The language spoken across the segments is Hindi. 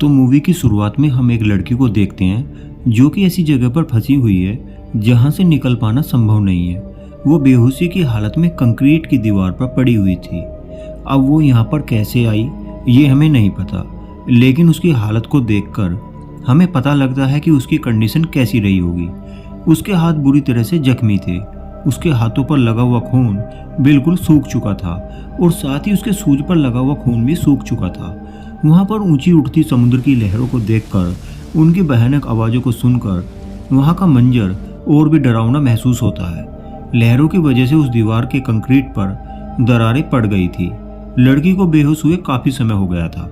तो मूवी की शुरुआत में हम एक लड़की को देखते हैं जो कि ऐसी जगह पर फंसी हुई है जहां से निकल पाना संभव नहीं है। वो बेहोशी की हालत में कंक्रीट की दीवार पर पड़ी हुई थी। अब वो यहाँ पर कैसे आई ये हमें नहीं पता, लेकिन उसकी हालत को देखकर हमें पता लगता है कि उसकी कंडीशन कैसी रही होगी। उसके हाथ बुरी तरह से जख्मी थे, उसके हाथों पर लगा हुआ खून बिल्कुल सूख चुका था और साथ ही उसके सूज पर लगा हुआ खून भी सूख चुका था। वहाँ पर ऊंची उठती समुद्र की लहरों को देखकर, उनकी भयानक आवाज़ों को सुनकर वहाँ का मंजर और भी डरावना महसूस होता है। लहरों की वजह से उस दीवार के कंक्रीट पर दरारें पड़ गई थी। लड़की को बेहोश हुए काफ़ी समय हो गया था।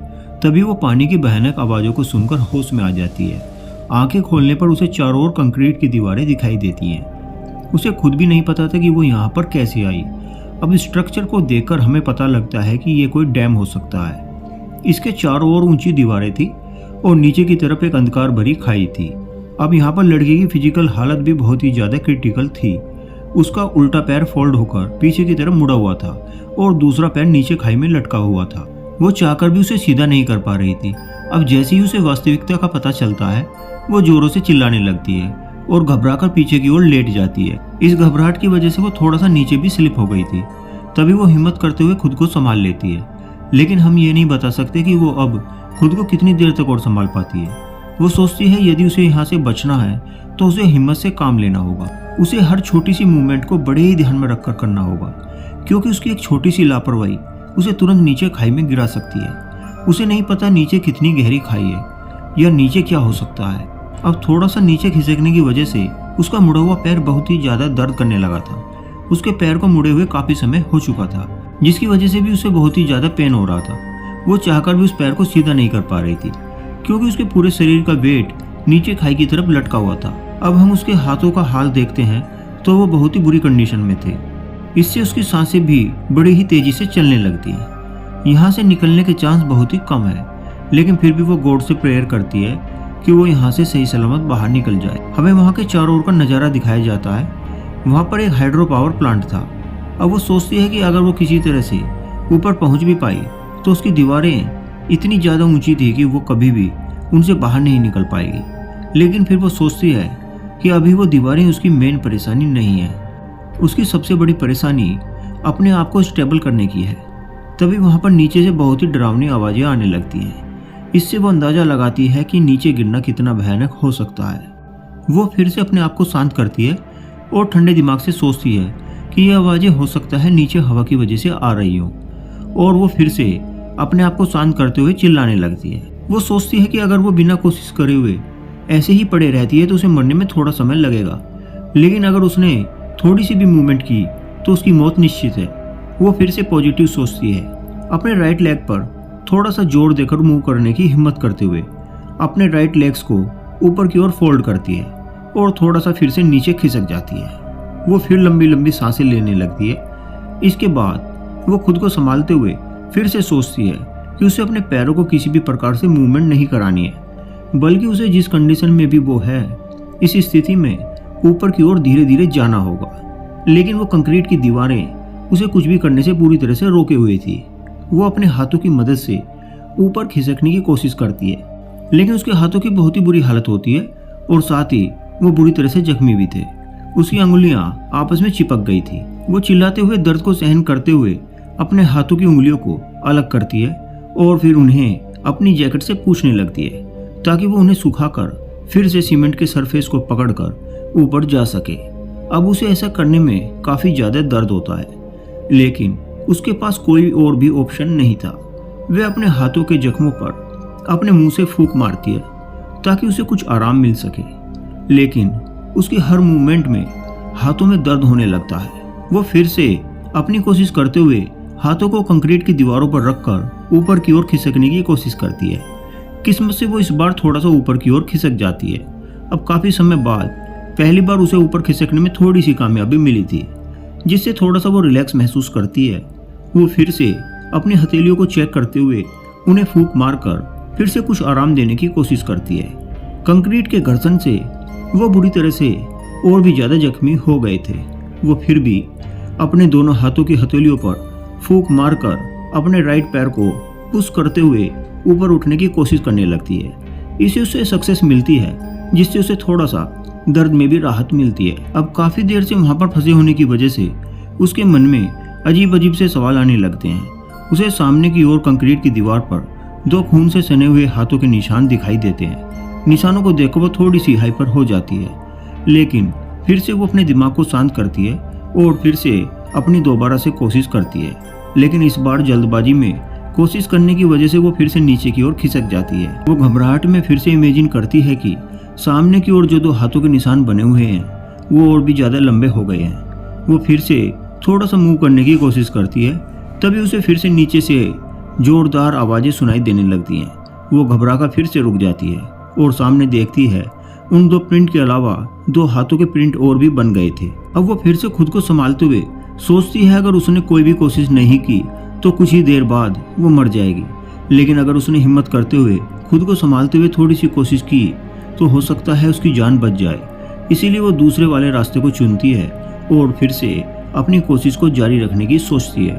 तभी वो पानी की भयानक आवाज़ों को सुनकर होश में आ जाती है। आंखें खोलने पर उसे चारों ओर कंक्रीट की दीवारें दिखाई देती हैं। उसे खुद भी नहीं पता था कि वो यहाँ पर कैसे आई। अब स्ट्रक्चर को देखकर हमें पता लगता है कि ये कोई डैम हो सकता है। इसके चारों ओर ऊंची दीवारें थी और नीचे की तरफ एक अंधकार भरी खाई थी। अब यहाँ पर लड़की की फिजिकल हालत भी बहुत ही ज़्यादा क्रिटिकल थी। उसका उल्टा पैर फोल्ड होकर पीछे की तरफ मुड़ा हुआ था और दूसरा पैर नीचे खाई में लटका हुआ था। वो चाहकर भी उसे सीधा नहीं कर पा रही थी। अब जैसे ही उसे वास्तविकता का पता चलता है, वो जोरों से चिल्लाने लगती है और घबराकर पीछे की ओर लेट जाती है। इस घबराहट की वजह से वो थोड़ा सा नीचे भी स्लिप हो गई थी। तभी वो हिम्मत करते हुए खुद को संभाल लेती है, लेकिन हम ये नहीं बता सकते कि वो अब खुद को कितनी देर तक और संभाल पाती है। वो सोचती है यदि उसे यहाँ से बचना है तो उसे हिम्मत से काम लेना होगा। उसे हर छोटी सी मूवमेंट को बड़े ही ध्यान में रखकर करना होगा, क्योंकि उसकी एक छोटी सी लापरवाही उसे तुरंत नीचे खाई में गिरा सकती है। उसे नहीं पता नीचे कितनी गहरी खाई है या नीचे क्या हो सकता है। अब थोड़ा सा नीचे खिसकने की वजह से उसका मुड़ा हुआ पैर बहुत ही ज़्यादा दर्द करने लगा था। उसके पैर को मुड़े हुए काफ़ी समय हो चुका था, जिसकी वजह से भी उसे बहुत ही ज़्यादा पेन हो रहा था। वो चाहकर भी उस पैर को सीधा नहीं कर पा रही थी, क्योंकि उसके पूरे शरीर का वेट नीचे खाई की तरफ लटका हुआ था। अब हम उसके हाथों का हाल देखते हैं तो वो बहुत ही बुरी कंडीशन में थे। इससे उसकी सांसें भी बड़ी ही तेजी से चलने लगती हैं। यहाँ से निकलने के चांस बहुत ही कम है, लेकिन फिर भी वो गॉड से प्रेयर करती है कि वो यहाँ से सही सलामत बाहर निकल जाए। हमें वहाँ के चारों ओर का नज़ारा दिखाया जाता है। वहाँ पर एक हाइड्रो पावर प्लांट था। अब वो सोचती है कि अगर वो किसी तरह से ऊपर पहुँच भी पाई तो उसकी दीवारें इतनी ज़्यादा ऊंची थी कि वो कभी भी उनसे बाहर नहीं निकल पाएगी। लेकिन फिर वो सोचती है कि अभी वो दीवारें उसकी मेन परेशानी नहीं है। उसकी सबसे बड़ी परेशानी अपने आप को स्टेबल करने की है। तभी वहाँ पर नीचे से बहुत ही डरावनी आवाज़ें आने लगती हैं। इससे वो अंदाज़ा लगाती है कि नीचे गिरना कितना भयानक हो सकता है। वो फिर से अपने आप को शांत करती है और ठंडे दिमाग से सोचती है कि ये आवाज़ें हो सकता है नीचे हवा की वजह से आ रही हो, और वो फिर से अपने आप को शांत करते हुए चिल्लाने लगती है। वो सोचती है कि अगर वो बिना कोशिश करे हुए ऐसे ही पड़े रहती है तो उसे मरने में थोड़ा समय लगेगा, लेकिन अगर उसने थोड़ी सी भी मूवमेंट की तो उसकी मौत निश्चित है। वो फिर से पॉजिटिव सोचती है। अपने राइट लेग पर थोड़ा सा जोर देकर मूव करने की हिम्मत करते हुए अपने राइट लेग्स को ऊपर की ओर फोल्ड करती है और थोड़ा सा फिर से नीचे खिसक जाती है। वो फिर लंबी लंबी सांसें लेने लगती है। इसके बाद वो खुद को संभालते हुए फिर से सोचती है कि उसे अपने पैरों को किसी भी प्रकार से मूवमेंट नहीं करानी है, बल्कि उसे जिस कंडीशन में भी वो है, इस स्थिति में ऊपर की ओर धीरे धीरे जाना होगा। लेकिन वो कंक्रीट की दीवारें उसे कुछ भी करने से पूरी तरह से रोके हुए थी। वो अपने हाथों की मदद से ऊपर खिसकने की कोशिश करती है, लेकिन उसके हाथों की बहुत ही बुरी हालत होती है और साथ ही वो बुरी तरह से जख्मी भी थे। उसकी अंगुलियां आपस में चिपक गई थी। वो चिल्लाते हुए दर्द को सहन करते हुए अपने हाथों की उंगलियों को अलग करती है और फिर उन्हें अपनी जैकेट से पूंछने लगती है, ताकि वो उन्हें सुखाकर फिर से सीमेंट के सरफेस को पकड़कर ऊपर जा सके। अब उसे ऐसा करने में काफ़ी ज़्यादा दर्द होता है, लेकिन उसके पास कोई और भी ऑप्शन नहीं था। वे अपने हाथों के जख्मों पर अपने मुंह से फूंक मारती है ताकि उसे कुछ आराम मिल सके, लेकिन उसकी हर मूवमेंट में हाथों में दर्द होने लगता है। वो फिर से अपनी कोशिश करते हुए हाथों को कंक्रीट की दीवारों पर रखकर ऊपर की ओर खिसकने की कोशिश करती है। किस्मत से वो इस बार थोड़ा सा ऊपर की ओर खिसक जाती है। अब काफ़ी समय बाद पहली बार उसे ऊपर खिसकने में थोड़ी सी कामयाबी मिली थी, जिससे थोड़ा सा वो रिलैक्स महसूस करती है। वो फिर से अपनी हथेलियों को चेक करते हुए उन्हें फूंक मारकर फिर से कुछ आराम देने की कोशिश करती है। कंक्रीट के घर्षण से वो बुरी तरह से और भी ज़्यादा जख्मी हो गए थे। वो फिर भी अपने दोनों हाथों की हथेलियों पर फूंक मारकर अपने राइट पैर को पुश करते हुए ऊपर उठने की कोशिश करने लगती है। इसे उसे सक्सेस मिलती है, जिससे उसे थोड़ा सा दर्द में भी राहत मिलती है। अब काफी देर से वहां पर फंसे होने की वजह से उसके मन में अजीब अजीब से सवाल आने लगते हैं। उसे सामने की ओर कंक्रीट की दीवार पर 2 खून से सने हुए हाथों के निशान दिखाई देते हैं। निशानों को देखकर वो थोड़ी सी हाइपर हो जाती है, लेकिन फिर से वो अपने दिमाग को शांत करती है और फिर से अपनी दोबारा से कोशिश करती है। लेकिन इस बार जल्दबाजी में कोशिश करने की वजह से वो फिर से नीचे की ओर खिसक जाती है। वो घबराहट में फिर से इमेजिन करती है कि सामने की ओर जो 2 हाथों के निशान बने हुए हैं वो और भी ज्यादा लंबे हो गए हैं। वो फिर से थोड़ा सा मूव करने की कोशिश करती है, तभी उसे फिर से नीचे से जोरदार आवाजें सुनाई देने लगती हैं। वो घबराकर फिर से रुक जाती है और सामने देखती है उन 2 प्रिंट के अलावा 2 हाथों के प्रिंट और भी बन गए थे। अब वो फिर से खुद को संभालते हुए सोचती है अगर उसने कोई भी कोशिश नहीं की तो कुछ ही देर बाद वो मर जाएगी, लेकिन अगर उसने हिम्मत करते हुए खुद को संभालते हुए थोड़ी सी कोशिश की तो हो सकता है उसकी जान बच जाए। इसीलिए वो दूसरे वाले रास्ते को चुनती है और फिर से अपनी कोशिश को जारी रखने की सोचती है।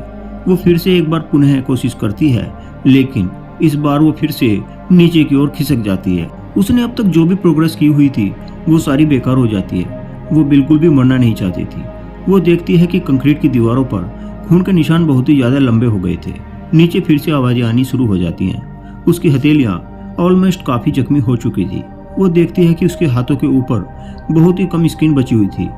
वो फिर से एक बार पुनः कोशिश करती है, लेकिन इस बार वो फिर से नीचे की ओर खिसक जाती है। उसने अब तक जो भी प्रोग्रेस की हुई थी वो सारी बेकार हो जाती है। वो बिल्कुल भी मरना नहीं चाहती थी। वो देखती है कि कंक्रीट की दीवारों पर खून के निशान बहुत ही ज्यादा लंबे हो गए थे। नीचे फिर से आवाजें आनी शुरू हो जाती हैं। उसकी हथेलियां ऑलमोस्ट काफी जख्मी हो चुकी थी। वो देखती है कि उसके हाथों के ऊपर बहुत ही कम स्किन बची हुई थी।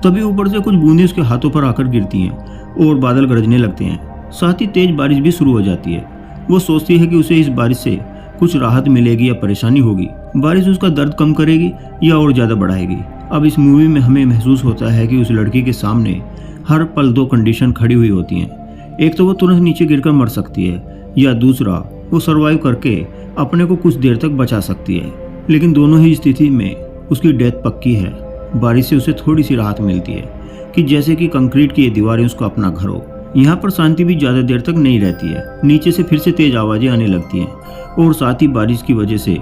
तभी ऊपर से कुछ बूंदें उसके हाथों पर आकर गिरती हैं और बादल गरजने लगते हैं। साथ ही तेज बारिश भी शुरू हो जाती है। वो सोचती है कि उसे इस बारिश से कुछ राहत मिलेगी या परेशानी होगी। बारिश उसका दर्द कम करेगी या और ज्यादा बढ़ाएगी। अब इस मूवी में हमें महसूस होता है कि उस लड़की के सामने हर पल 2 कंडीशन खड़ी हुई होती हैं। एक तो वो तुरंत नीचे गिरकर मर सकती है, या दूसरा वो सर्वाइव करके अपने को कुछ देर तक बचा सकती है। लेकिन दोनों ही स्थिति में उसकी डेथ पक्की है। बारिश से उसे थोड़ी सी राहत मिलती है कि जैसे कि कंक्रीट की ये दीवारें उसका अपना घर हो। यहाँ पर शांति भी ज्यादा देर तक नहीं रहती है। नीचे से फिर से तेज आवाजें आने लगती हैं और साथ ही बारिश की वजह से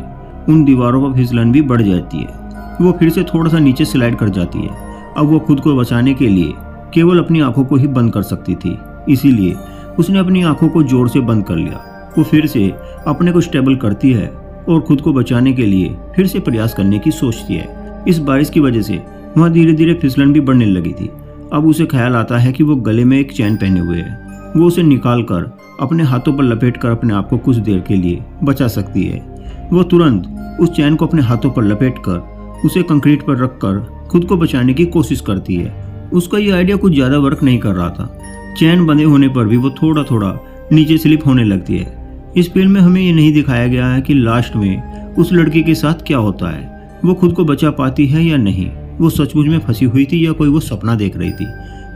उन दीवारों पर फिसलन भी बढ़ जाती है। वो फिर से थोड़ा सा नीचे स्लाइड कर जाती है। अब वो खुद को बचाने के लिए केवल अपनी आंखों को ही बंद कर सकती थी, इसीलिए उसने अपनी आंखों को जोर से बंद कर लिया। वो फिर से अपने को स्टेबल करती है और खुद को बचाने के लिए फिर से प्रयास करने की सोचती है। इस बारिश की वजह से वहाँ धीरे धीरे फिसलन भी बढ़ने लगी थी। अब उसे ख्याल आता है कि वो गले में एक चैन पहने हुए है। वो उसे निकाल कर अपने हाथों पर लपेट कर अपने आप को कुछ देर के लिए बचा सकती है। वो तुरंत उस चैन को अपने हाथों पर लपेट कर उसे कंक्रीट पर रखकर खुद को बचाने की कोशिश करती है। उसका ये आइडिया कुछ ज्यादा वर्क नहीं कर रहा था। चैन बंधे होने पर भी वो थोड़ा थोड़ा नीचे स्लिप होने लगती है। इस फिल्म में हमें ये नहीं दिखाया गया है कि लास्ट में उस लड़की के साथ क्या होता है। वो खुद को बचा पाती है या नहीं, वो सचमुच में फंसी हुई थी या कोई वो सपना देख रही थी।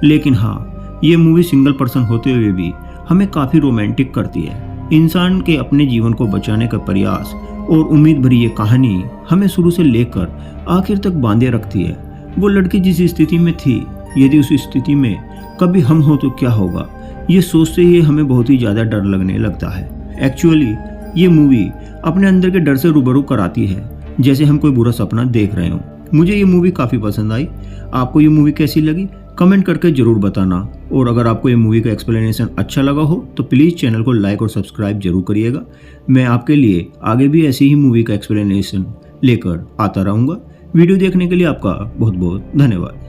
लेकिन हाँ, ये मूवी सिंगल पर्सन होते हुए भी हमें काफी रोमांटिक करती है। इंसान के अपने जीवन को बचाने का प्रयास और उम्मीद भरी ये कहानी हमें शुरू से लेकर आखिर तक बांधे रखती है। वो लड़की जिस स्थिति में थी, यदि उस स्थिति में कभी हम हो तो क्या होगा, ये सोचते ही हमें बहुत ही ज्यादा डर लगने लगता है। एक्चुअली ये मूवी अपने अंदर के डर से रूबरू कराती है, जैसे हम कोई बुरा सपना देख रहे हो। मुझे ये मूवी काफी पसंद आई। आपको ये मूवी कैसी लगी कमेंट करके जरूर बताना। और अगर आपको ये मूवी का एक्सप्लेनेशन अच्छा लगा हो तो प्लीज चैनल को लाइक और सब्सक्राइब जरूर करिएगा। मैं आपके लिए आगे भी ऐसी ही मूवी का एक्सप्लेनेशन लेकर आता रहूंगा। वीडियो देखने के लिए आपका बहुत बहुत धन्यवाद।